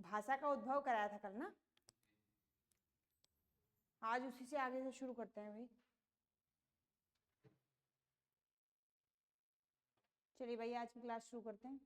भाषा का उद्भव कराया था कल ना, आज उसी से आगे से शुरू करते हैं भाई। चलिए भाई आज की क्लास शुरू करते हैं।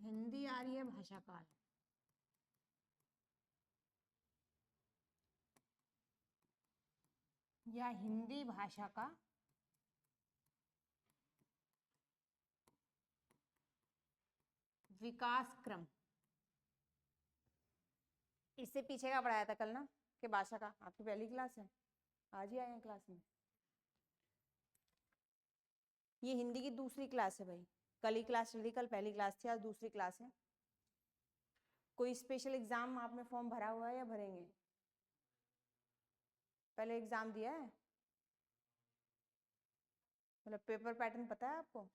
हिंदी आर्य भाषा काल, या हिंदी भाषा का विकास क्रम। इससे पीछे का पढ़ाया था कल ना कि भाषा का, आपकी पहली क्लास है, आज ही आए हैं क्लास में। ये हिंदी की दूसरी क्लास है भाई, कल ही क्लास चल रही, कल पहली क्लास थी, आज दूसरी क्लास है। कोई स्पेशल एग्जाम आपने फॉर्म भरा हुआ है या भरेंगे? पहले एग्जाम दिया है, मतलब पेपर पैटर्न पता है आपको?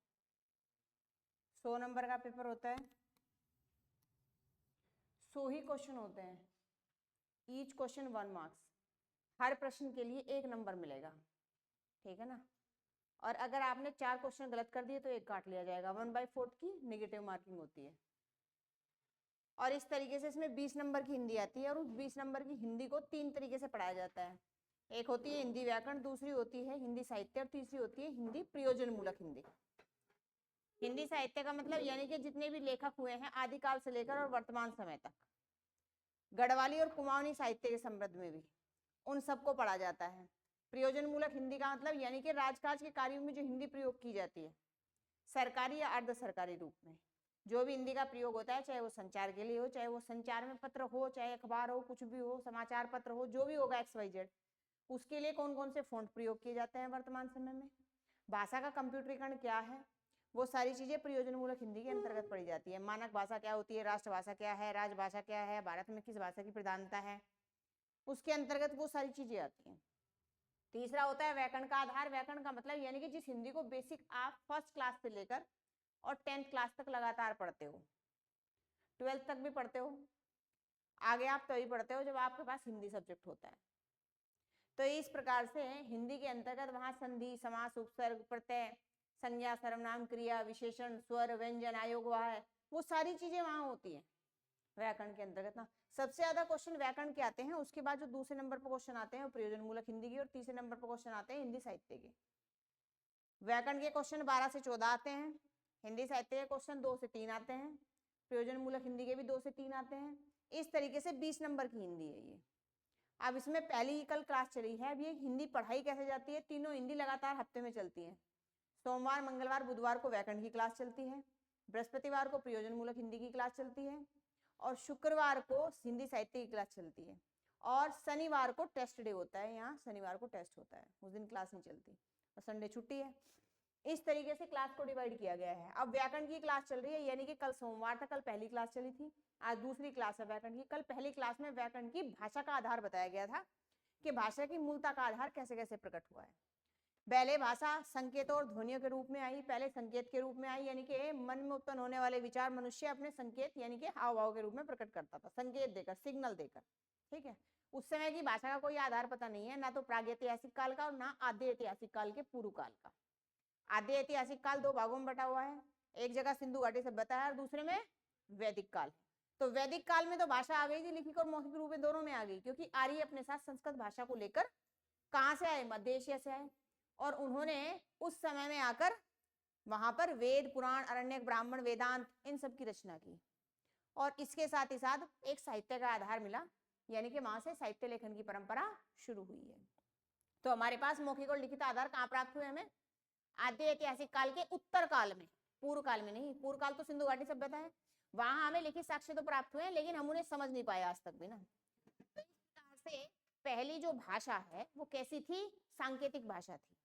100 नंबर का पेपर होता है, 100 ही क्वेश्चन होते हैं, ईच क्वेश्चन 1 मार्क्स, हर प्रश्न के लिए 1 नंबर मिलेगा, ठीक है ना। और अगर आपने 4 क्वेश्चन गलत कर दिए तो 1 काट लिया जाएगा, 1/4 की नेगेटिव मार्किंग होती है। और इस तरीके से इसमें 20 नंबर की हिंदी आती है, और उस 20 नंबर की हिंदी को 3 तरीके से पढ़ाया जाता है। एक होती है हिंदी व्याकरण, दूसरी होती है हिंदी साहित्य, और तीसरी होती है हिंदी प्रयोजन मूलक हिंदी। हिंदी साहित्य का मतलब यानी कि जितने भी लेखक हुए हैं आदिकाल से लेकर और वर्तमान समय तक, गढ़वाली और कुमाऊनी साहित्य के संबंध में भी, उन सबको पढ़ा जाता है। प्रयोजन मूलक हिंदी का मतलब यानी कि राजकाज के कार्यों में जो हिंदी प्रयोग की जाती है, सरकारी या अर्ध सरकारी रूप में जो भी हिंदी का प्रयोग होता है, चाहे वो संचार के लिए हो, चाहे वो संचार में पत्र हो, चाहे अखबार हो, कुछ भी हो, समाचार पत्र हो, जो भी होगा XYZ, उसके लिए कौन कौन से फॉन्ट प्रयोग किए जाते हैं वर्तमान समय में, भाषा का कंप्यूटरीकरण क्या है, वो सारी चीजें प्रयोजन मूलक हिंदी के अंतर्गत पढ़ी जाती है। मानक भाषा क्या होती है, राष्ट्रभाषा क्या है, राजभाषा क्या है, भारत में किस भाषा की प्रधानता है, उसके अंतर्गत वो सारी चीजें आती हैं। तीसरा होता है व्याकरण का आधार। व्याकरण का मतलब यानी कि जिस हिंदी को बेसिक आप फर्स्ट क्लास से लेकर और 10th क्लास तक लगातार पढ़ते हो, 12th तक भी पढ़ते हो, आगे आप तभी पढ़ते हो जब आपके पास हिंदी सब्जेक्ट होता है। तो इस प्रकार से हिंदी के अंतर्गत वहां संधि, समास, उपसर्ग, प्रत्यय, संज्ञा, सर्वनाम, क्रिया, विशेषण, स्वर, व्यंजन, आयोग, है वो सारी चीजें वहां होती है व्याकरण के अंतर्गत ना। सबसे ज्यादा क्वेश्चन व्याकरण के आते हैं, उसके बाद जो दूसरे नंबर पर क्वेश्चन आते हैं वो प्रयोजन मूलक हिंदी की, और तीसरे नंबर पर क्वेश्चन आते हैं हिंदी साहित्य के। व्याकरण के क्वेश्चन 12 से 14 आते हैं, हिंदी साहित्य के क्वेश्चन 2 से 3 आते हैं, प्रयोजन मूलक हिंदी के भी 2 से 3 आते हैं। इस तरीके से 20 नंबर की हिंदी है ये। अब इसमें पहली ही कल क्लास चली है, अब ये हिंदी पढ़ाई कैसे जाती है, तीनों हिंदी लगातार हफ्ते में चलती है। सोमवार, मंगलवार, बुधवार को व्याकरण की क्लास चलती है, बृहस्पतिवार को प्रयोजन मूलक हिंदी की क्लास चलती है, और शुक्रवार को हिंदी साहित्य की क्लास चलती है, और शनिवार को टेस्ट डे होता है, यहाँ शनिवार को टेस्ट होता है, उस दिन क्लास नहीं चलती, और संडे छुट्टी है। इस तरीके से क्लास को डिवाइड किया गया है। अब व्याकरण की क्लास चल रही है, यानी कि कल सोमवार था, कल पहली क्लास चली थी, आज दूसरी क्लास है व्याकरण की। कल पहली क्लास में व्याकरण की भाषा का आधार बताया गया था कि भाषा की मूलता का आधार कैसे कैसे प्रकट हुआ है। पहले भाषा संकेतों और ध्वनियों के रूप में आई, पहले संकेत के रूप में आई, यानी कि मन में उत्पन्न होने वाले विचार मनुष्य अपने संकेत यानी कि हाव भाव के रूप में प्रकट करता था, संकेत देकर, सिग्नल देकर। ठीक है, उस समय की भाषा का कोई आधार पता नहीं है, ना तो प्रागैतिहासिक काल का और ना आद्य ऐतिहासिक काल के पूर्व काल का। आद्य ऐतिहासिक काल दो भागों में बटा हुआ है, एक जगह सिंधु घाटी सभ्यता है और दूसरे में वैदिक काल। तो वैदिक काल में तो भाषा आ गई थी, लिखित और मौखिक रूप में दोनों में आ गई, क्योंकि आर्य अपने साथ संस्कृत भाषा को लेकर कहां से आए, मध्य एशिया से आए, और उन्होंने उस समय में आकर वहां पर वेद, पुराण, अरण्यक, ब्राह्मण, वेदांत, इन सब की रचना की, और इसके साथ ही साथ एक साहित्य का आधार मिला, यानी कि वहां से साहित्य लेखन की परंपरा शुरू हुई है। तो हमारे पास मौखिक और लिखित आधार कहाँ प्राप्त हुए हमें, आद्य ऐतिहासिक काल के उत्तर काल में, पूर्व काल में नहीं। पूर्व काल तो सिंधु घाटी सभ्यता है, वहां हमें लिखित साक्ष्य तो प्राप्त हुए, लेकिन हम उन्हें समझ नहीं पाए आज तक भी ना। तो इस प्रकार से पहली जो भाषा है वो कैसी थी, सांकेतिक भाषा थी,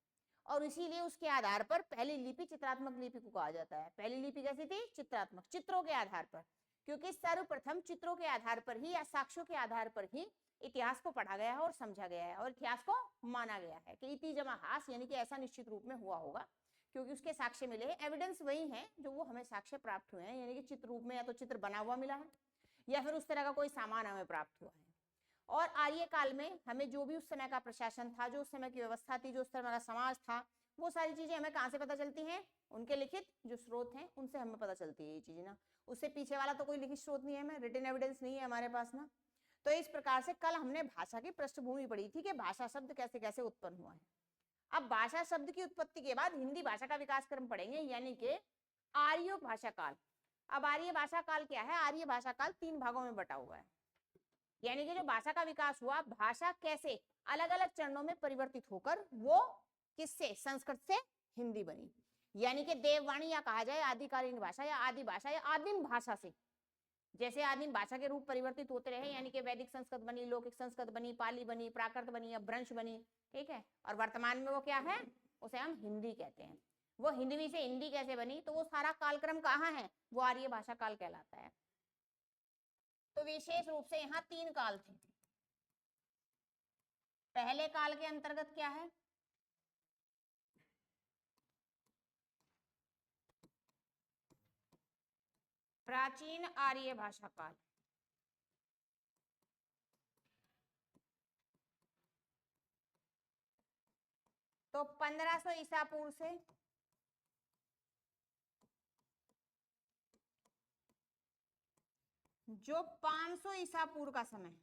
और इसीलिए उसके आधार पर पहली लिपि चित्रात्मक लिपि को कहा जाता है। पहली लिपि कैसी थी, चित्रात्मक, चित्रों के आधार पर, क्योंकि सर्वप्रथम चित्रों के आधार पर ही या साक्ष्यों के आधार पर ही इतिहास को पढ़ा गया है और समझा गया है, और इतिहास को माना गया है कि इति जमा हास, यानी कि ऐसा निश्चित रूप में हुआ होगा, क्योंकि उसके साक्ष्य मिले, एविडेंस वही है जो वो हमें साक्ष्य प्राप्त हुए हैं, यानी कि चित्र रूप में या तो चित्र बना हुआ मिला है या फिर उस तरह का कोई सामान हमें प्राप्त हुआ है। और आर्य काल में हमें जो भी उस समय का प्रशासन था, जो उस समय की व्यवस्था थी, जो उस समय का समाज था, वो सारी चीजें हमें कहाँ से पता चलती हैं, उनके लिखित जो स्रोत हैं उनसे हमें पता चलती है ये चीजें ना। उससे पीछे वाला तो कोई लिखित स्रोत नहीं है, हमें रिटन एविडेंस नहीं है हमारे पास ना। तो इस प्रकार से कल हमने भाषा की पृष्ठभूमि पढ़ी थी कि भाषा शब्द कैसे कैसे उत्पन्न हुआ है। अब भाषा शब्द की उत्पत्ति के बाद हिंदी भाषा का विकास क्रम पढ़ेंगे, यानी कि आर्य भाषा काल। अब आर्य भाषा काल क्या है, आर्य भाषा काल 3 भागों में बटा हुआ है, यानी कि जो भाषा का विकास हुआ, भाषा कैसे अलग अलग चरणों में परिवर्तित होकर वो किससे, संस्कृत से हिंदी बनी, यानी कि देववाणी या कहा जाए आदिकालीन भाषा या आदि भाषा या आदिम भाषा से। जैसे आदिम भाषा के रूप परिवर्तित होते रहे, यानी कि वैदिक संस्कृत बनी, लौकिक संस्कृत बनी, पाली बनी, प्राकृत बनी, अपभ्रंश बनी, ठीक है, और वर्तमान में वो क्या है, उसे हम हिंदी कहते हैं। वो हिंदवी से हिंदी कैसे बनी, तो वो सारा कालक्रम कहाँ है, वो आर्य भाषा काल कहलाता है। तो विशेष रूप से यहाँ 3 काल थे। पहले काल के अंतर्गत क्या है, प्राचीन आर्य भाषा काल। तो 1500 ईसा पूर्व से जो 500 ईसा पूर्व का समय,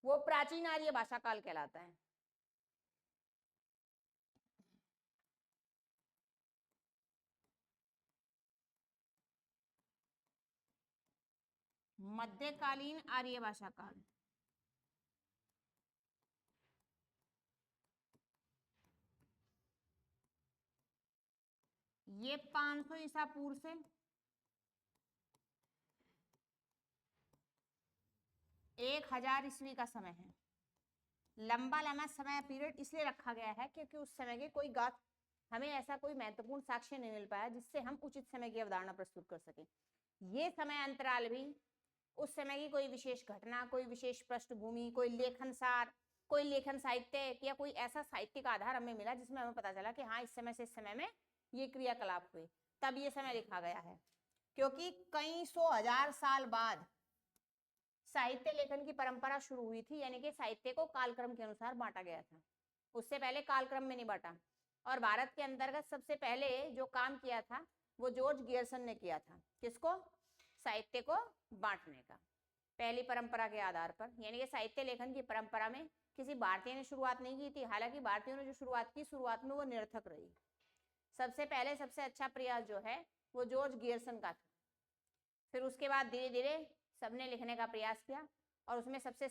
वो प्राचीन आर्य भाषा काल कहलाता है। मध्यकालीन आर्य भाषा काल, ये 500 ईसा पूर्व से 1000 ईस्वी का समय है। लंबा लंबा समय पीरियड इसलिए रखा गया है क्योंकि उस समय के कोई गाथ हमें ऐसा कोई महत्वपूर्ण साक्ष्य नहीं मिल पाया जिससे हम उचित समय की अवधारणा प्रस्तुत कर सके। ये समय अंतराल भी उस समय की कोई विशेष घटना, कोई विशेष पृष्ठभूमि, कोई लेखन सार, कोई लेखन साहित्य या कोई ऐसा साहित्यिक आधार हमें मिला जिसमें हमें पता चला कि हाँ इस समय से इस समय में ये क्रियाकलाप हुए, तब ये समय लिखा गया है। क्योंकि कई 100,000 साल बाद साहित्य लेखन की परंपरा शुरू हुई थी, यानी कि साहित्य को कालक्रम के अनुसार बांटा गया था, उससे पहले कालक्रम में नहीं बांटा। और भारत के अंतर्गत सबसे पहले जो काम किया था वो जॉर्ज गियर्सन ने किया था, किसको, साहित्य को बांटने का, पहली परंपरा के आधार पर। यानी कि साहित्य लेखन की परंपरा में किसी भारतीय ने शुरुआत नहीं की थी, हालांकि भारतीयों ने जो शुरुआत की शुरुआत में वो निरर्थक रही। सबसे पहले सबसे अच्छा प्रयास जो है वो जॉर्ज गियर्सन का था। फिर उसके बाद धीरे धीरे सबने लिखने का प्रयास किया, और उसमें सबसे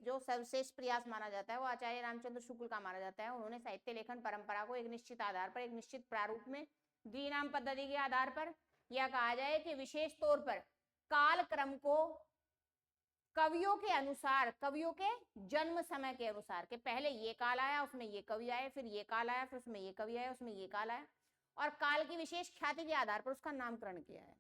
जो सर्वश्रेष्ठ प्रयास माना जाता है वो आचार्य रामचंद्र शुक्ल का माना जाता है। उन्होंने साहित्य लेखन परंपरा को एक निश्चित आधार पर, एक निश्चित प्रारूप में द्विनाम पद्धति के आधार पर या कहा जाए कि विशेष तौर पर काल क्रम को कवियों के अनुसार, कवियों के जन्म समय के अनुसार, कि पहले ये काल आया उसमें ये कवि आए, फिर ये काल आया फिर उसमें ये कवि आया, उसमें ये काल आया, और काल की विशेष ख्याति के आधार पर उसका नामकरण किया है।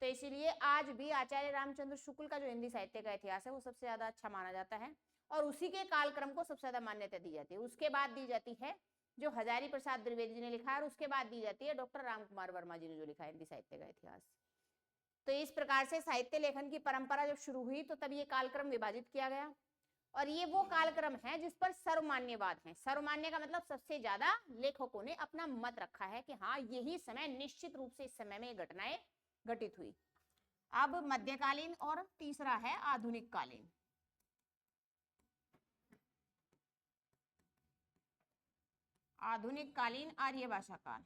तो इसीलिए आज भी आचार्य रामचंद्र शुक्ल का जो हिंदी साहित्य का इतिहास है वो सबसे ज्यादा अच्छा माना जाता है, और उसी के कालक्रम को सबसे ज्यादा मान्यता दी जाती है। उसके बाद दी जाती है जो हजारी प्रसाद द्विवेदी जी ने लिखा है, और उसके बाद दी जाती है डॉक्टर रामकुमार वर्मा जी ने जो लिखा है हिंदी साहित्य का इतिहास। तो इस प्रकार से साहित्य लेखन की परंपरा जब शुरू हुई तो तब ये कालक्रम विभाजित किया गया, और ये वो कालक्रम है जिस पर सर्वमान्यवाद है। सर्वमान्य का मतलब सबसे ज्यादा लेखकों ने अपना मत रखा है कि हाँ यही समय, निश्चित रूप से इस समय में ये घटनाएं घटित हुई। अब मध्यकालीन और तीसरा है आधुनिक कालीन। आधुनिक कालीन आर्य भाषा काल।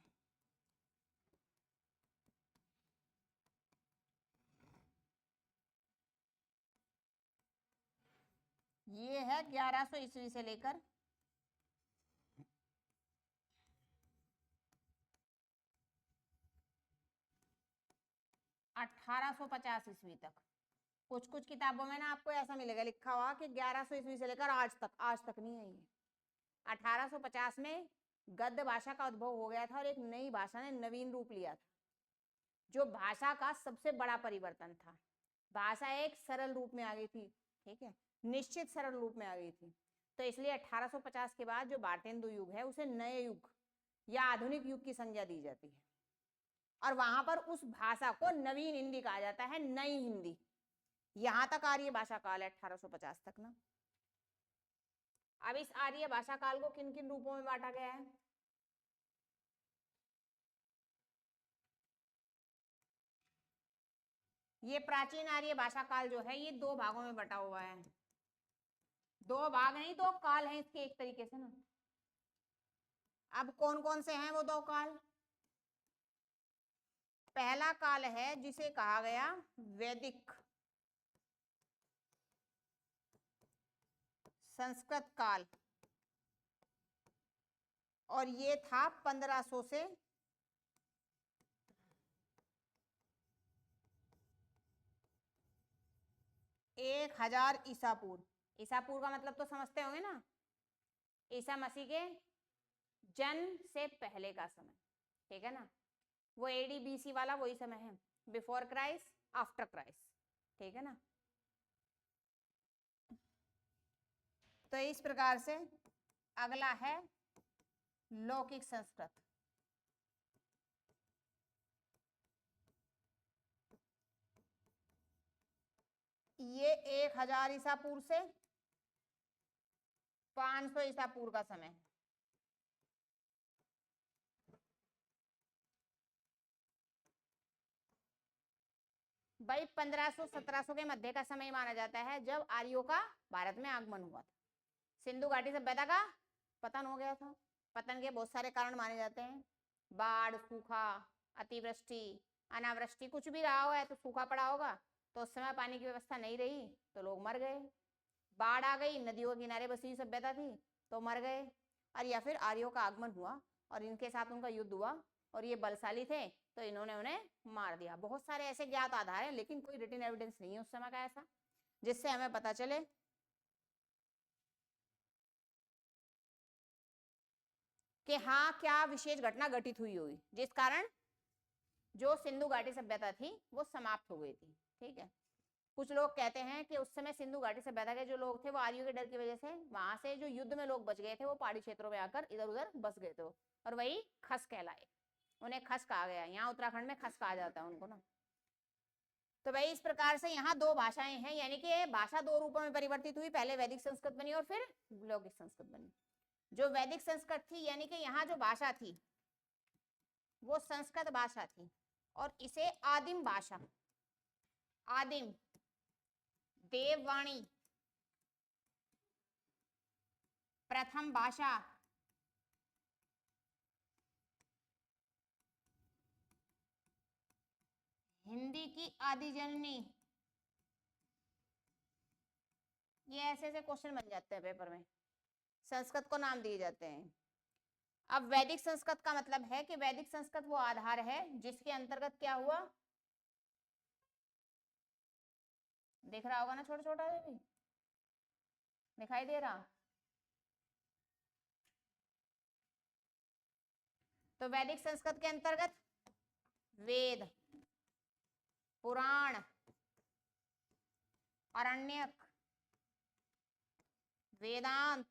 ये है 1100 ईस्वी से लेकर 1850 ईस्वी तक। कुछ कुछ किताबों में ना आपको ऐसा मिलेगा लिखा हुआ कि 1100 ईस्वी से लेकर आज तक। आज तक नहीं है ये। 1850 में गद्य भाषा का उद्भव हो गया था और एक नई भाषा ने नवीन रूप लिया था, जो भाषा का सबसे बड़ा परिवर्तन था। भाषा एक सरल रूप में आ गई थी, ठीक है, निश्चित सरल रूप में आ गई थी। तो इसलिए 1850 के बाद जो भारतेंदु युग है उसे नए युग या आधुनिक युग की संज्ञा दी जाती है, और वहां पर उस भाषा को नवीन हिंदी कहा जाता है, नई हिंदी। यहां तक आर्य भाषा काल है 1850 तक ना। अब इस आर्य भाषा काल को किन किन रूपों में बांटा गया है? ये प्राचीन आर्य भाषा काल जो है ये दो भागों में बटा हुआ है। दो भाग नहीं, दो काल हैं इसके एक तरीके से ना। अब कौन कौन से हैं वो दो काल? पहला काल है जिसे कहा गया वैदिक संस्कृत काल, और ये था 1500 से 1000 ईसा पूर्व। ईसा पूर्व का मतलब तो समझते होंगे ना, ईसा मसीह के जन्म से पहले का समय, ठीक है ना। वो एडी बीसी वाला वही समय है, बिफोर क्राइस्ट आफ्टर क्राइस्ट, ठीक है ना। तो इस प्रकार से अगला है लौकिक संस्कृत। ये 1000 ईसा पूर्व से 500 ईसा पूर्व का समय। भाई 1500-1700 के मध्य का समय माना जाता है जब आर्यों का भारत में आगमन हुआ था। सिंधु घाटी सभ्यता का पतन हो गया था। पतन के बहुत सारे कारण माने जाते हैं, बाढ़, सूखा, अतिवृष्टि, अनावृष्टि, कुछ भी रहा हो है तो सूखा पड़ा होगा, तो उस समय पानी की व्यवस्था नहीं रही तो लोग मर गए। बाढ़ आ गई, नदियों के किनारे बसी हुई सभ्यता थी तो मर गए। और या फिर आर्यों का आगमन हुआ और इनके साथ उनका युद्ध हुआ और ये बलशाली थे तो इन्होंने उन्हें मार दिया। बहुत सारे ऐसे ज्ञात आधार हैं, लेकिन कोई रिटन एविडेंस नहीं है उस समय का ऐसा जिससे हमें पता चले कि हाँ क्या विशेष घटना घटित हुई होगी जिस कारण जो सिंधु घाटी सभ्यता थी वो समाप्त हो गई थी, ठीक है। कुछ लोग कहते हैं कि उस समय सिंधु घाटी सभ्यता के जो लोग थे वो आर्यों के डर की वजह से वहां से जो युद्ध में लोग बच गए थे वो पहाड़ी क्षेत्रों में आकर इधर उधर बस गए थे, और वही खस कहलाए, उन्हें खस कहा गया। यहाँ उत्तराखंड में खस कहा जाता है उनको ना। तो भाई इस प्रकार से यहाँ दो भाषाएं हैं, यानी कि भाषा दो रूपों में परिवर्तित हुई, पहले वैदिक संस्कृत बनी और फिर लौकिक संस्कृत बनी। जो वैदिक संस्कृत थी यानी कि यहाँ जो भाषा थी वो संस्कृत भाषा थी, और इसे आदिम भाषा, आदिम देववाणी, प्रथम भाषा, हिंदी की आदि जननी, ये ऐसे ऐसे क्वेश्चन बन जाते हैं पेपर में, संस्कृत को नाम दिए जाते हैं। अब वैदिक संस्कृत का मतलब है कि वैदिक संस्कृत वो आधार है जिसके अंतर्गत क्या हुआ, दिख रहा होगा ना, छोटा छोटा भी दिखाई दे रहा। तो वैदिक संस्कृत के अंतर्गत वेद, पुराण, आरण्यक, वेदांत,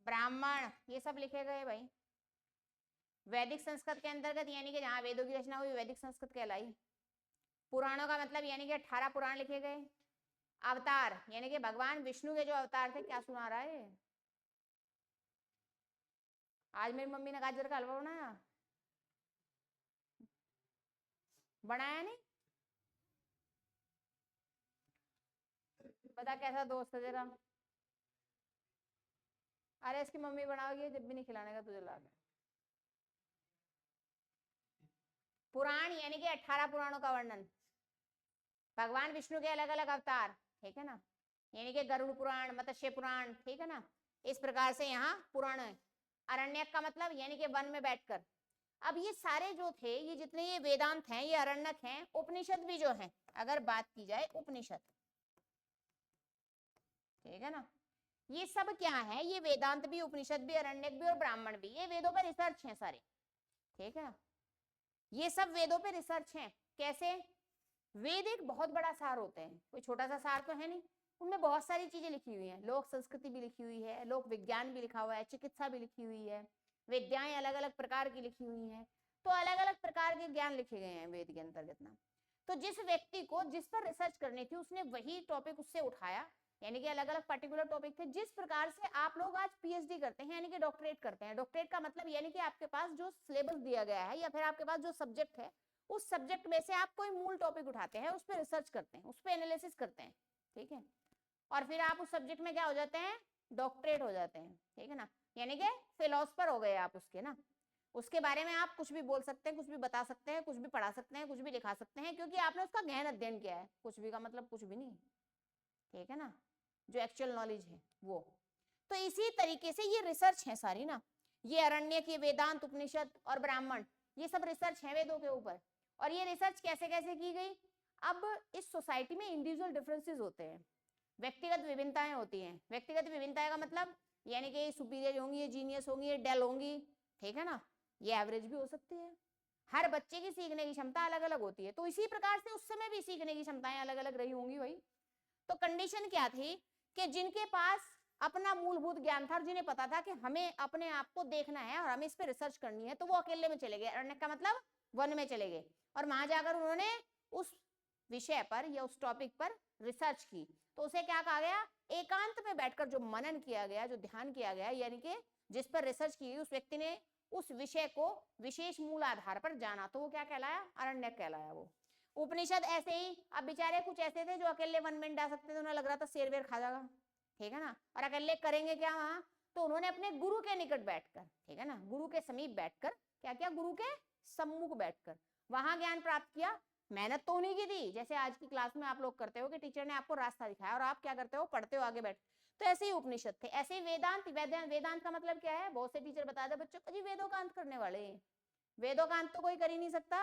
ब्राह्मण, ये सब लिखे गए भाई वैदिक संस्कृत के अंतर्गत, यानी कि जहां वेदों की रचना हुई वैदिक संस्कृत कहलाई। पुराणों का मतलब यानी कि 18 पुराण लिखे गए। अवतार यानी कि भगवान विष्णु के जो अवतार थे, क्या सुना रहा है आज मेरी मम्मी ने गाजर का हलवा बनाया नहीं, बता कैसा दोस्त है तेरा। अरे इसकी मम्मी बनाओगी जब भी नहीं खिलाने का तुझे ला के। पुराण यानी कि 18 पुराणों का वर्णन, भगवान विष्णु के अलग अलग अवतार, ठीक है ना, यानी कि गरुड़ पुराण, मत्स्य पुराण, ठीक है ना, इस प्रकार से यहाँ पुराण है। अरण्यक का मतलब यानी कि वन में बैठकर। अब ये सारे जो थे, ये जितने ये वेदांत हैं, ये अरण्यक हैं। उपनिषद भी जो है, अगर बात की जाए उपनिषद, ठीक है ना, ये सब क्या है, ये वेदांत भी, उपनिषद भी, अरण्यक भी और ब्राह्मण भी, ये वेदों पर रिसर्च है सारे, ठीक है ना, ये सब वेदों पे रिसर्च है। कैसे? वेद एक बहुत बड़ा सार होते हैं, कोई छोटा सा सार तो है नहीं, उनमें बहुत सारी चीजें लिखी हुई हैं। लोक संस्कृति भी लिखी हुई है, लोक विज्ञान भी लिखा हुआ है, चिकित्सा भी लिखी हुई है, विद्याएं अलग अलग प्रकार की लिखी हुई हैं। तो अलग अलग प्रकार के ज्ञान लिखे गए हैं वेद के अंतर्गत ना। तो जिस व्यक्ति को जिस पर रिसर्च करनी थी, उसने वही टॉपिक उससे उठाया, यानी कि अलग अलग पर्टिकुलर टॉपिक थे। जिस प्रकार से आप लोग आज पीएचडी करते हैं, यानी कि डॉक्टरेट करते हैं, डॉक्टरेट का मतलब यानी कि आपके पास जो सिलेबस दिया गया है या फिर आपके पास जो सब्जेक्ट है, उस सब्जेक्ट में से आप कोई मूल टॉपिक उठाते हैं, उस पर रिसर्च करते हैं, उस पर एनालिसिस करते हैं, ठीक है, और फिर आप उस सब्जेक्ट में क्या हो जाते हैं, डॉक्टरेट हो जाते हैं, ठीक है ना, यानी कि फिलोसफर हो गए आप उसके ना। उसके बारे में आप कुछ भी बोल सकते हैं, कुछ भी बता सकते हैं, कुछ भी पढ़ा सकते हैं, कुछ भी लिखा सकते हैं, क्योंकि आपने उसका गहन अध्ययन किया है। कुछ भी का मतलब कुछ भी नहीं, ठीक है ना, जो एक्चुअल नॉलेज है वो। तो इसी तरीके से ये रिसर्च है सारी ना, ये अरण्य की, वेदांत, उपनिषद और ब्राह्मण, ये सब रिसर्च है वेदों के ऊपर। और ये रिसर्च कैसे कैसे की गई? अब इस सोसाइटी में इंडिविजुअल डिफरेंसेस होते हैं, व्यक्तिगत विभिन्नताएं होती हैं। व्यक्तिगत विभिन्नताएं का मतलब यानी कि सुपीरियर होंगी, ये जीनियस होंगी, ये डेल होंगी, ठीक है ना, ये एवरेज भी हो सकती है। हर बच्चे की सीखने की क्षमता अलग अलग होती है, तो इसी प्रकार से उस समय भी सीखने की क्षमताएं अलग अलग रही होंगी भाई। तो कंडीशन क्या थी कि जिनके पास अपना मूलभूत ज्ञान था और जिन्हें पता था कि हमें अपने आप को देखना है और हमें इस पर रिसर्च करनी है, तो वो अकेले में चले गए, अरण्य का मतलब वन में चले गए, और वहां जाकर उन्होंने उस विषय पर या उस टॉपिक पर रिसर्च की। तो उसे क्या कहा गया? एकांत में बैठकर जो मनन किया गया, जो ध्यान किया गया, यानी कि जिस पर रिसर्च की, उस व्यक्ति ने उस विषय को विशेष मूल आधार पर जाना, तो वो क्या कहलाया? अरण्यक कहलाया वो। उपनिषद ऐसे ही, अब बेचारे कुछ ऐसे थे जो अकेले वन में डाल सकते थे, उन्हें लग रहा था शेर वेर खा जाएगा, ठीक है ना, और अकेले करेंगे क्या वहां, तो उन्होंने अपने गुरु के निकट बैठकर, ठीक है ना, गुरु के समीप बैठकर क्या किया? गुरु के सम्मुख बैठकर वहां ज्ञान प्राप्त किया। मेहनत तो उन्हीं की थी, जैसे आज की क्लास में आप लोग करते हो कि टीचर ने आपको रास्ता दिखाया और आप क्या करते हो? पढ़ते हो, आगे बैठ। तो ऐसे ही उपनिषद थे, ऐसे ही वेदांत। वेदांत का मतलब क्या है? बहुत से टीचर बता दे बच्चों को, जी वेदों का अंत करने वाले। वेदों का अंत तो कोई कर ही नहीं सकता।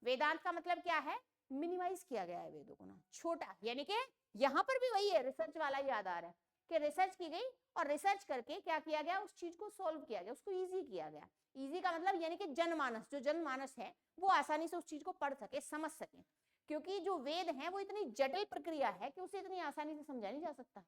वेदांत का मतलब क्या है? मिनिमाइज किया गया है वेदों को ना, छोटा, यानी कि यहाँ पर भी वही है, रिसर्च वाला ही आधार है कि रिसर्च की गई और रिसर्च करके क्या किया गया? उस चीज को सॉल्व किया गया, उसको इजी किया गया। इजी का मतलब यानी कि जनमानस, जो जनमानस है वो आसानी से उस चीज को पढ़ सके, समझ सके, क्योंकि जो वेद है वो इतनी जटिल प्रक्रिया है कि उसे इतनी आसानी से समझा नहीं जा सकता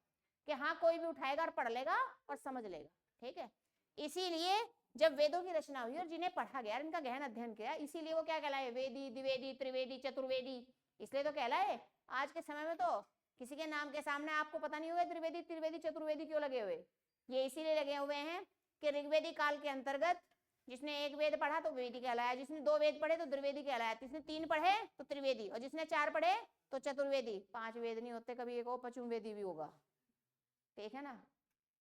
कि हाँ कोई भी उठाएगा और पढ़ लेगा और समझ लेगा, ठीक है। इसीलिए जब वेदों की रचना हुई और जिन्हें पढ़ा गया, इनका गहन अध्ययन किया, इसीलिए वो क्या कहलाए? वेदी, द्विवेदी, त्रिवेदी, चतुर्वेदी, इसलिए तो कहलाए। आज के समय में तो किसी के नाम के सामने आपको पता नहीं होगा त्रिवेदी, त्रिवेदी, चतुर्वेदी क्यों लगे हुए? ये इसीलिए लगे हुए हैं कि ऋग्वेदी काल के अंतर्गत जिसने एक वेद पढ़ा तो वेदी कहलाया, जिसने दो वेद पढ़े तो द्विवेदी कहलाया, जिसने तीन पढ़े तो त्रिवेदी, और जिसने चार पढ़े तो चतुर्वेदी। पांच वेद नहीं होते, कभी एक और पचुर्वेदी भी होगा, ठीक है ना।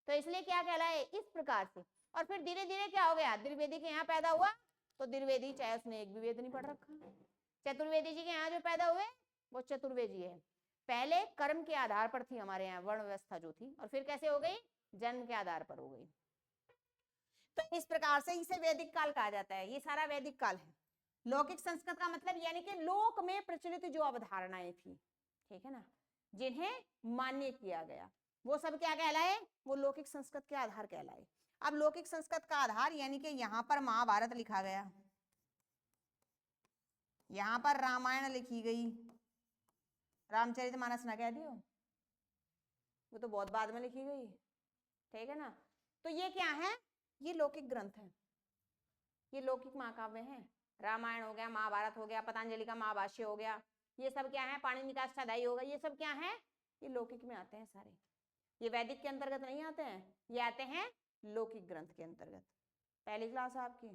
तो इसलिए क्या कहलाए? इस प्रकार से। और फिर धीरे धीरे क्या हो गया? द्विवेदी के यहाँ पैदा हुआ तो द्विवेदी, चाहे उसने एक भी वेद नहीं पढ़ रखा। चतुर्वेदी जी के यहाँ जो पैदा हुए वो चतुर्वेदी है। पहले कर्म के आधार पर थी हमारे यहाँ वर्ण व्यवस्था जो थी, और फिर कैसे हो गई? जन्म के आधार पर हो गई। तो इस प्रकार से इसे वैदिक काल कहा जाता है। ये सारा वैदिक काल है। लौकिक संस्कृत का मतलब यानी कि लोक में प्रचलित जो अवधारणाएं थी, ठीक है ना, जिन्हें मान्य किया गया, वो सब क्या कहलाए, वो लौकिक संस्कृत के आधार कहलाए। अब लौकिक संस्कृत का आधार यानी कि यहाँ पर महाभारत लिखा गया, यहाँ पर रामायण लिखी गई, रामचरितमानस ना कह दियो, वो तो बहुत बाद में लिखी गई, ठीक है ना। तो ये क्या है, ये लौकिक ग्रंथ है, ये लौकिक महाकाव्य हैं। रामायण हो गया, महाभारत हो गया, पतंजलि का महाभाष्य हो गया, ये सब क्या है, पाणिनि का अष्टाध्यायी होगा, ये सब क्या है, ये लौकिक में आते हैं सारे। ये वैदिक के अंतर्गत नहीं आते हैं, ये आते हैं लौकिक ग्रंथ के अंतर्गत। पहली क्लास आपकी।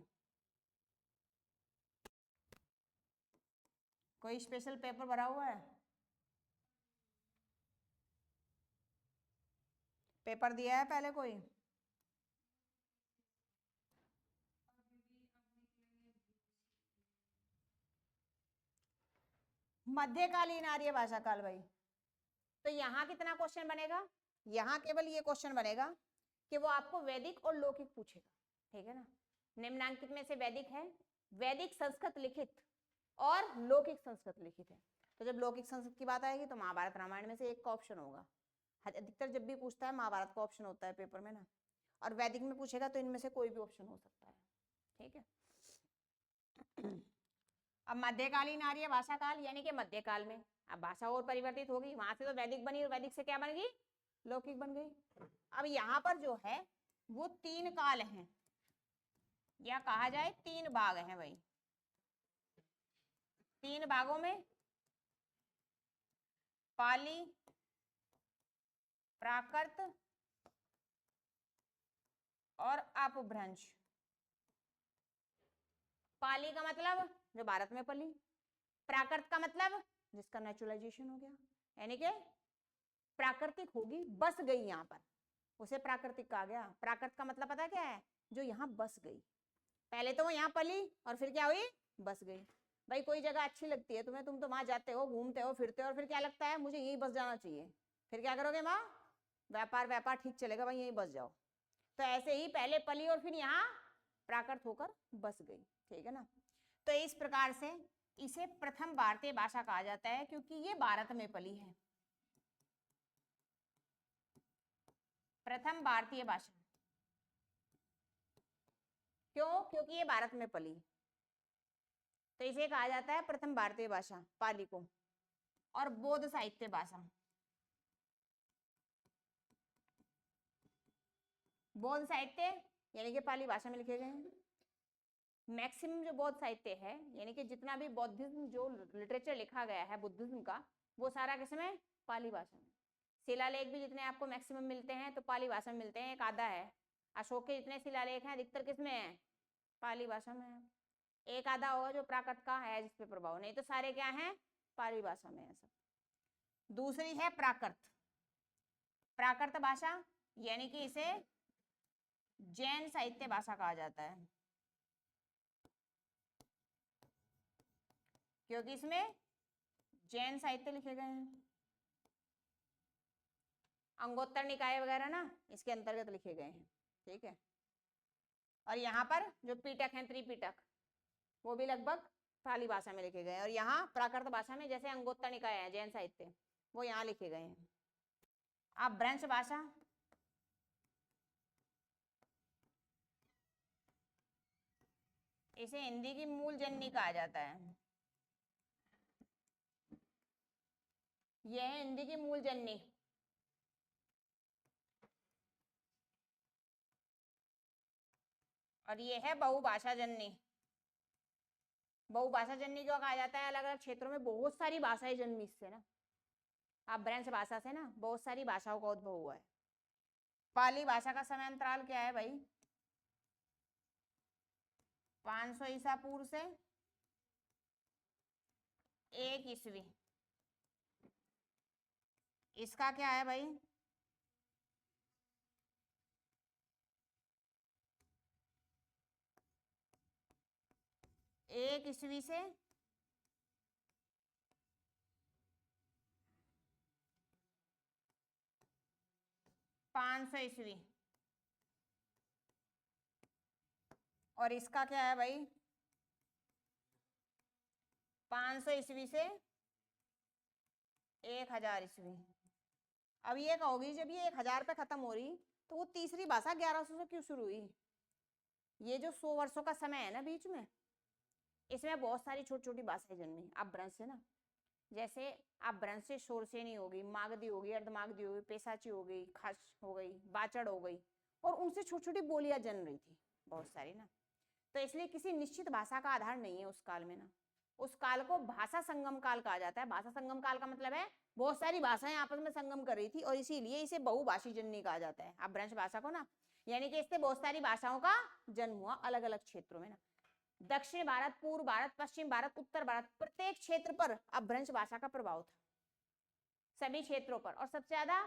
कोई स्पेशल पेपर भरा हुआ है, पेपर दिया है पहले कोई? मध्यकालीन आर्य भाषा काल भाई, तो यहाँ कितना क्वेश्चन बनेगा, यहाँ केवल ये क्वेश्चन बनेगा कि वो आपको वैदिक और लौकिक पूछेगा, ठीक है ना। निम्नांकित में से वैदिक है, वैदिक संस्कृत लिखित और लौकिक संस्कृत लिखित है। तो जब लौकिक संस्कृत की बात आएगी तो महाभारत रामायण में से एक का ऑप्शन होगा। अधिकतर जब भी पूछता है महाभारत का ऑप्शन होता है पेपर में ना, और वैदिक में पूछेगा तो इनमें से कोई भी ऑप्शन हो सकता है, ठीक है। अब मध्यकालीन आर्य भाषा काल यानी कि मध्यकाल में अब भाषा और परिवर्तित होगी, वहां से तो वैदिक बनी और वैदिक से क्या बन गई, लौकिक बन गई। अब यहाँ पर जो है वो 3 काल हैं, या कहा जाए 3 भाग हैं भाई। 3 भागों में पाली, प्राकृत और अपभ्रंश। पाली का मतलब जो भारत में पली, प्राकृत का मतलब जिसका नेचुरलाइजेशन हो गया, यानी कि प्राकृतिक होगी, बस गई यहाँ पर, उसे प्राकृतिक कहा गया। प्राकृत का मतलब पता क्या है, जो यहाँ बस गई, पहले तो वो यहाँ पली और फिर क्या हुई, बस गई। भाई कोई जगह अच्छी लगती है तुम्हें, तुम तो वहां जाते हो, घूमते हो, फिरते हो, और फिर क्या लगता है मुझे यहीं बस जाना चाहिए, फिर क्या करोगे माँ, व्यापार ठीक चलेगा भाई, यहीं बस जाओ। तो ऐसे ही पहले पली और फिर यहाँ प्राकृत होकर बस गई, ठीक है ना। तो इस प्रकार से इसे प्रथम भारतीय भाषा कहा जाता है, क्योंकि ये भारत में पली है, प्रथम भारतीय भाषा। क्यों, क्योंकि ये भारत में पली, तो इसे कहा जाता है प्रथम भारतीय भाषा, पाली को। और बौद्ध साहित्य भाषा, बौद्ध साहित्य यानी कि पाली भाषा में लिखे गए हैं। मैक्सिमम जो बौद्ध साहित्य है, यानी कि जितना भी बौद्धिज्म जो लिटरेचर लिखा गया है बुद्धिज्म का, वो सारा किसमें, पाली भाषा में। शिलालेख भी जितने आपको मैक्सिमम मिलते हैं तो पाली भाषा में मिलते हैं, एक आधा है। अशोक के जितने शिलालेख हैं अधिकतर किसमें है, पाली भाषा में है। एक आधा होगा जो प्राकृत का है जिस पे प्रभाव, नहीं तो सारे क्या हैं, पाली भाषा में है सब। दूसरी है प्राकृत, प्राकृत भाषा यानी कि इसे जैन साहित्य भाषा कहा जाता है, क्योंकि इसमें जैन साहित्य लिखे गए हैं। अंगोत्तर निकाय वगैरह ना इसके अंतर्गत लिखे गए हैं, ठीक है। और यहाँ पर जो पीटक हैं, त्रिपीटक, वो भी लगभग पाली भाषा में लिखे गए हैं। और यहाँ प्राकृत भाषा में जैसे अंगोत्तर निकाय है जैन साहित्य, वो यहाँ लिखे गए हैं। अब ब्रंश भाषा, इसे हिंदी की मूल जननी कहा जाता है, यह है हिंदी की मूल जननी। और ये है बहुभाषा जननी। बहुभाषा जननी क्यों कहा जाता है, अलग अलग क्षेत्रों में बहुत सारी भाषाएं जन्मी इससे ना। अब ब्रंश भाषा से ना बहुत सारी भाषाओं का उद्भव हुआ है। पाली भाषा का समय अंतराल क्या है भाई, 500 ईसा पूर्व से 1 ईस्वी। इसका क्या है भाई, 1 ईस्वी से 500 ईस्वी। और इसका क्या है भाई 500 ईस्वी से 1000 ईस्वी। अब ये कहोगी जब ये 1000 पे खत्म हो रही तो वो तीसरी भाषा 1100 से क्यों शुरू हुई? ये जो 100 वर्षों का समय है ना बीच में, इसमें बहुत सारी छोटी छोटी भाषाएं जन्मी अपभ्रंश से ना। जैसे अपभ्रंश से शोरसेनी हो गई, मागधी हो गई, अर्धमागधी हो गई, पेशाची हो गई, खस हो गई, बाचड़ हो गई, और उनसे छोटी छोटी बोलियां जन्म रही थी बहुत सारी ना। तो इसलिए किसी निश्चित भाषा का आधार नहीं है उस काल में ना। उस काल को भाषा संगम काल कहा जाता है। भाषा संगम काल का मतलब है बहुत सारी भाषाएं आपस में संगम कर रही थी, और इसीलिए इसे बहुभाषी जननी कहा जाता है अपभ्रंश भाषा को ना। यानी कि इससे बहुत सारी भाषाओं का जन्म हुआ अलग अलग क्षेत्रों में ना। दक्षिण भारत, पूर्व भारत, पश्चिम भारत, उत्तर भारत, प्रत्येक क्षेत्र पर अपभ्रंश भाषा का प्रभाव था, सभी क्षेत्रों पर। और सबसे ज्यादा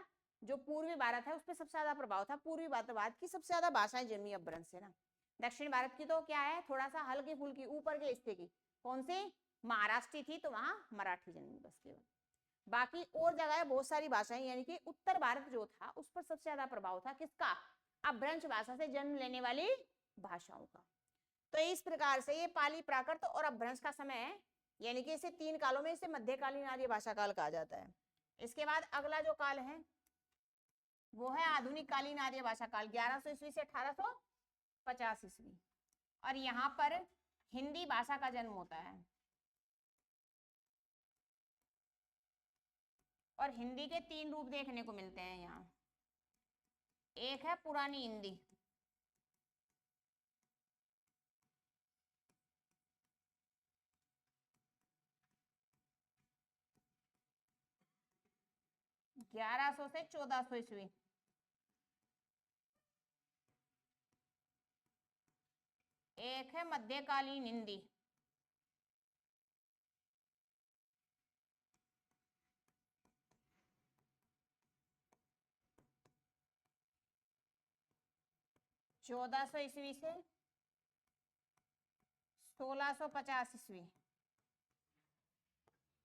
जो पूर्वी भारत है उस पर सबसे ज्यादा प्रभाव था। पूर्वी भारत की सबसे ज्यादा भाषाएं जन्मी अपभ्रंश से ना। दक्षिण भारत की तो क्या है थोड़ा सा हल्की फुल्की ऊपर के हिस्से की, कौन सी महाराष्ट्र थी तो वहां मराठी जन्मी बस केवल। बाकी और जगह बहुत सारी भाषाएं, यानी कि उत्तर भारत जो था उस पर सबसे ज्यादा प्रभाव था किसका? अपभ्रंश भाषा से जन्म लेने वाली भाषाओं का। तो इस प्रकार से ये पाली, प्राकृत और अपभ्रंश का समय है, यानी कि इसे 3 कालों में इसे मध्यकालीन आर्य भाषा काल कहा जाता है। इसके बाद अगला जो काल है वो है आधुनिक कालीन आर्य भाषा काल, 1100 ईस्वी से 1850 ईस्वी। और यहाँ पर हिंदी भाषा का जन्म होता है, और हिंदी के 3 रूप देखने को मिलते हैं यहाँ। एक है पुरानी हिंदी, ग्यारह सौ से 1400 ईस्वी। एक है मध्यकालीन हिंदी, चौदह सौ ईस्वी से 1650 ईस्वी।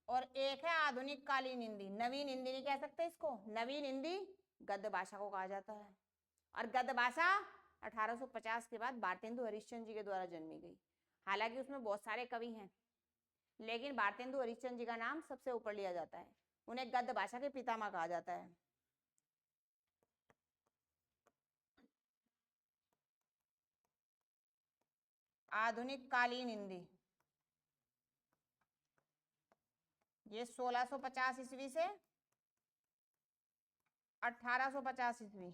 और एक है आधुनिक कालीन हिंदी, नवीन हिंदी नहीं कह सकते इसको, नवीन हिंदी गद्य भाषा को कहा जाता है। और गद्य भाषा 1850 के बाद भारतेंदु हरिश्चंद्र जी के द्वारा जन्मी गई। हालांकि उसमें बहुत सारे कवि हैं, लेकिन भारतेंदु हरिश्चंद्र जी का नाम सबसे ऊपर लिया जाता है। उन्हें गद्य भाषा के पितामह कहा जाता है। आधुनिक कालीन हिंदी ये 1650 ईस्वी से 1850 ईस्वी,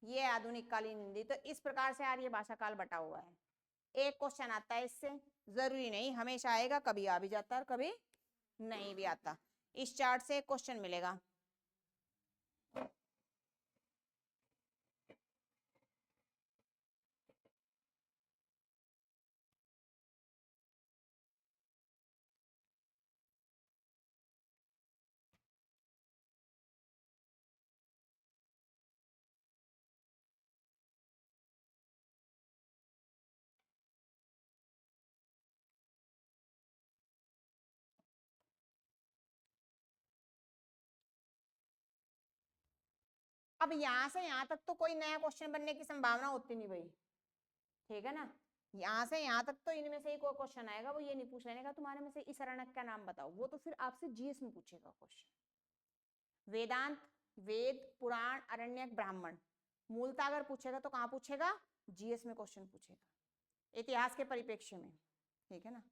ये आधुनिक कालीन हिंदी। तो इस प्रकार से आर्य भाषा काल बटा हुआ है। एक क्वेश्चन आता है इससे, जरूरी नहीं हमेशा आएगा, कभी आ भी जाता है और कभी नहीं भी आता। इस चार्ट से एक क्वेश्चन मिलेगा। अब यहां से यहां तक तो कोई नया क्वेश्चन बनने की संभावना होती नहीं भाई, ठीक है ना। यहाँ से यहाँ तक तो इनमें से ही कोई क्वेश्चन आएगा, वो ये नहीं पूछ लेने का तुम्हारे में से इस अरण्यक का नाम बताओ, वो तो फिर आपसे जीएस में पूछेगा क्वेश्चन। वेदांत, वेद, पुराण, अरण्यक, ब्राह्मण, मूलतः अगर पूछेगा तो कहाँ पूछेगा? जीएस में क्वेश्चन पूछेगा, इतिहास के परिप्रेक्ष्य में, ठीक है ना।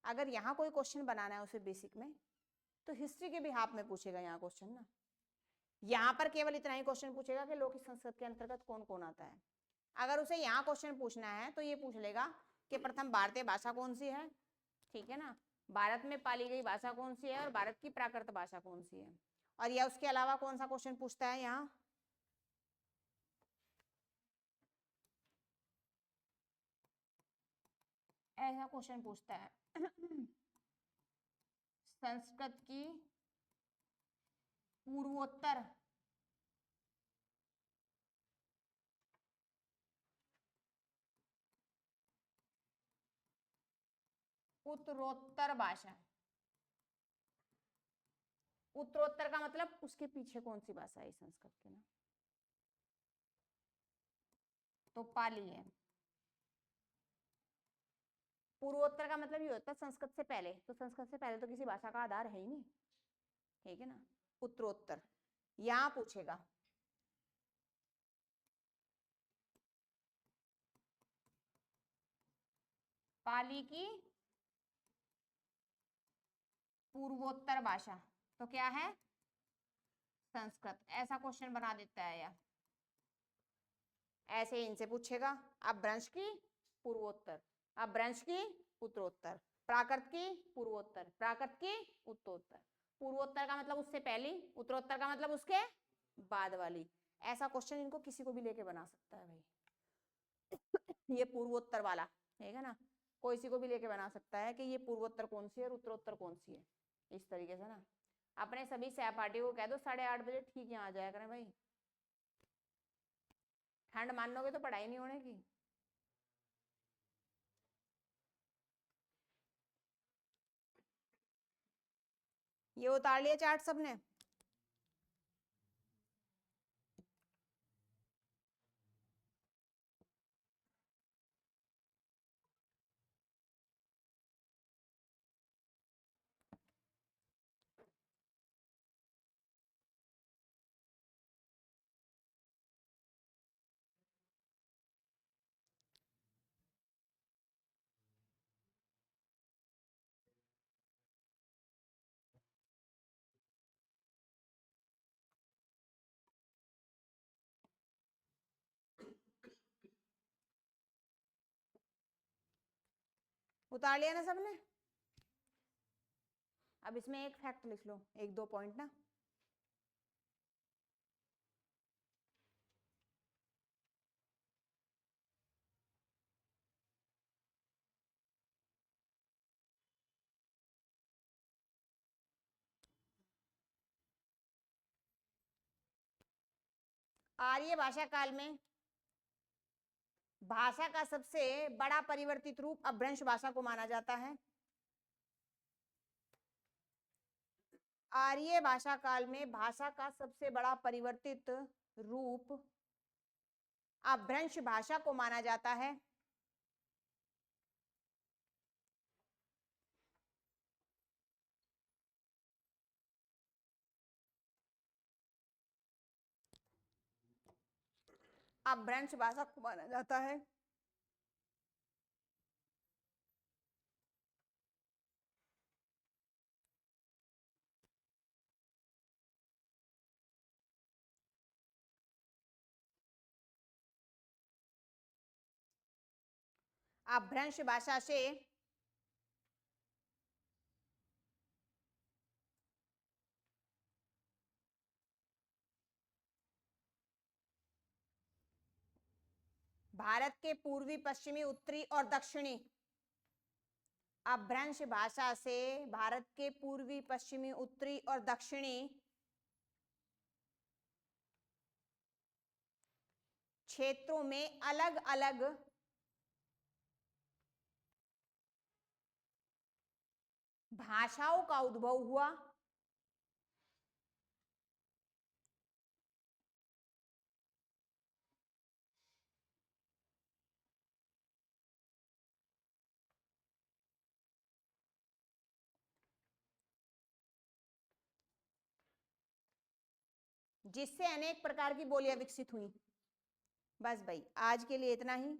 अगर यहाँ कोई क्वेश्चन बनाना है उसे बेसिक में, तो हिस्ट्री के भी हाफ में पूछेगा यहाँ क्वेश्चन ना। यहाँ पर केवल इतना ही क्वेश्चन पूछेगा कि लौकिक संस्कृत के अंतर्गत कौन कौन आता है। अगर उसे यहाँ क्वेश्चन पूछना है तो ये पूछ लेगा कि प्रथम भारतीय भाषा कौन सी है, ठीक है ना, भारत में पाली गई भाषा कौन सी है, और भारत की प्राकृत भाषा कौन सी है। और या उसके अलावा कौन सा क्वेश्चन पूछता है यहाँ? ऐसा क्वेश्चन पूछता है संस्कृत की पूर्वोत्तर उत्तरोत्तर भाषा। उत्तरोत्तर का मतलब उसके पीछे कौन सी भाषा है संस्कृत के ना, तो पाली है। पूर्वोत्तर का मतलब ये होता है संस्कृत से पहले, तो संस्कृत से पहले तो किसी भाषा का आधार है ही नहीं, ठीक है ना। उत्तरोत्तर यहां पूछेगा। पाली की पूर्वोत्तर भाषा तो क्या है, संस्कृत। ऐसा क्वेश्चन बना देता है यार, ऐसे इनसे पूछेगा। अपभ्रंश की पूर्वोत्तर, अपभ्रंश की उत्तरोत्तर, प्राकृत की पूर्वोत्तर, प्राकृत की उत्तरोत्तर। पूर्वोत्तर का मतलब उससे पहली, उत्तरोत्तर का मतलब उसके बाद वाली। ऐसा क्वेश्चन इनको किसी को भी लेके बना सकता है भाई। ये पूर्वोत्तर वाला, ठीक है ना, कोई सी को भी लेके बना सकता है कि ये पूर्वोत्तर कौन सी है और उत्तरोत्तर कौन सी है, इस तरीके से ना। अपने सभी सहपाठी को कह दो 8:30 बजे ठीक यहाँ आ जाया करें भाई, ठंड मानोगे तो पढ़ाई नहीं होने की। ये उतार लिया चार्ट सबने। उतार लिया ना सबने। अब इसमें एक फैक्ट लिख लो, 1-2 पॉइंट ना। आर्य भाषा काल में भाषा का सबसे बड़ा परिवर्तित रूप अपभ्रंश भाषा को माना जाता है। आर्य भाषा काल में भाषा का सबसे बड़ा परिवर्तित रूप अपभ्रंश भाषा को माना जाता है। अपभ्रंश भाषा को माना जाता है। अपभ्रंश भाषा से भारत के पूर्वी, पश्चिमी, उत्तरी और दक्षिणी, अपभ्रंश भाषा से भारत के पूर्वी, पश्चिमी, उत्तरी और दक्षिणी क्षेत्रों में अलग अलग भाषाओं का उद्भव हुआ। जिससे अनेक प्रकार की बोलियां विकसित हुई। बस भाई आज के लिए इतना ही।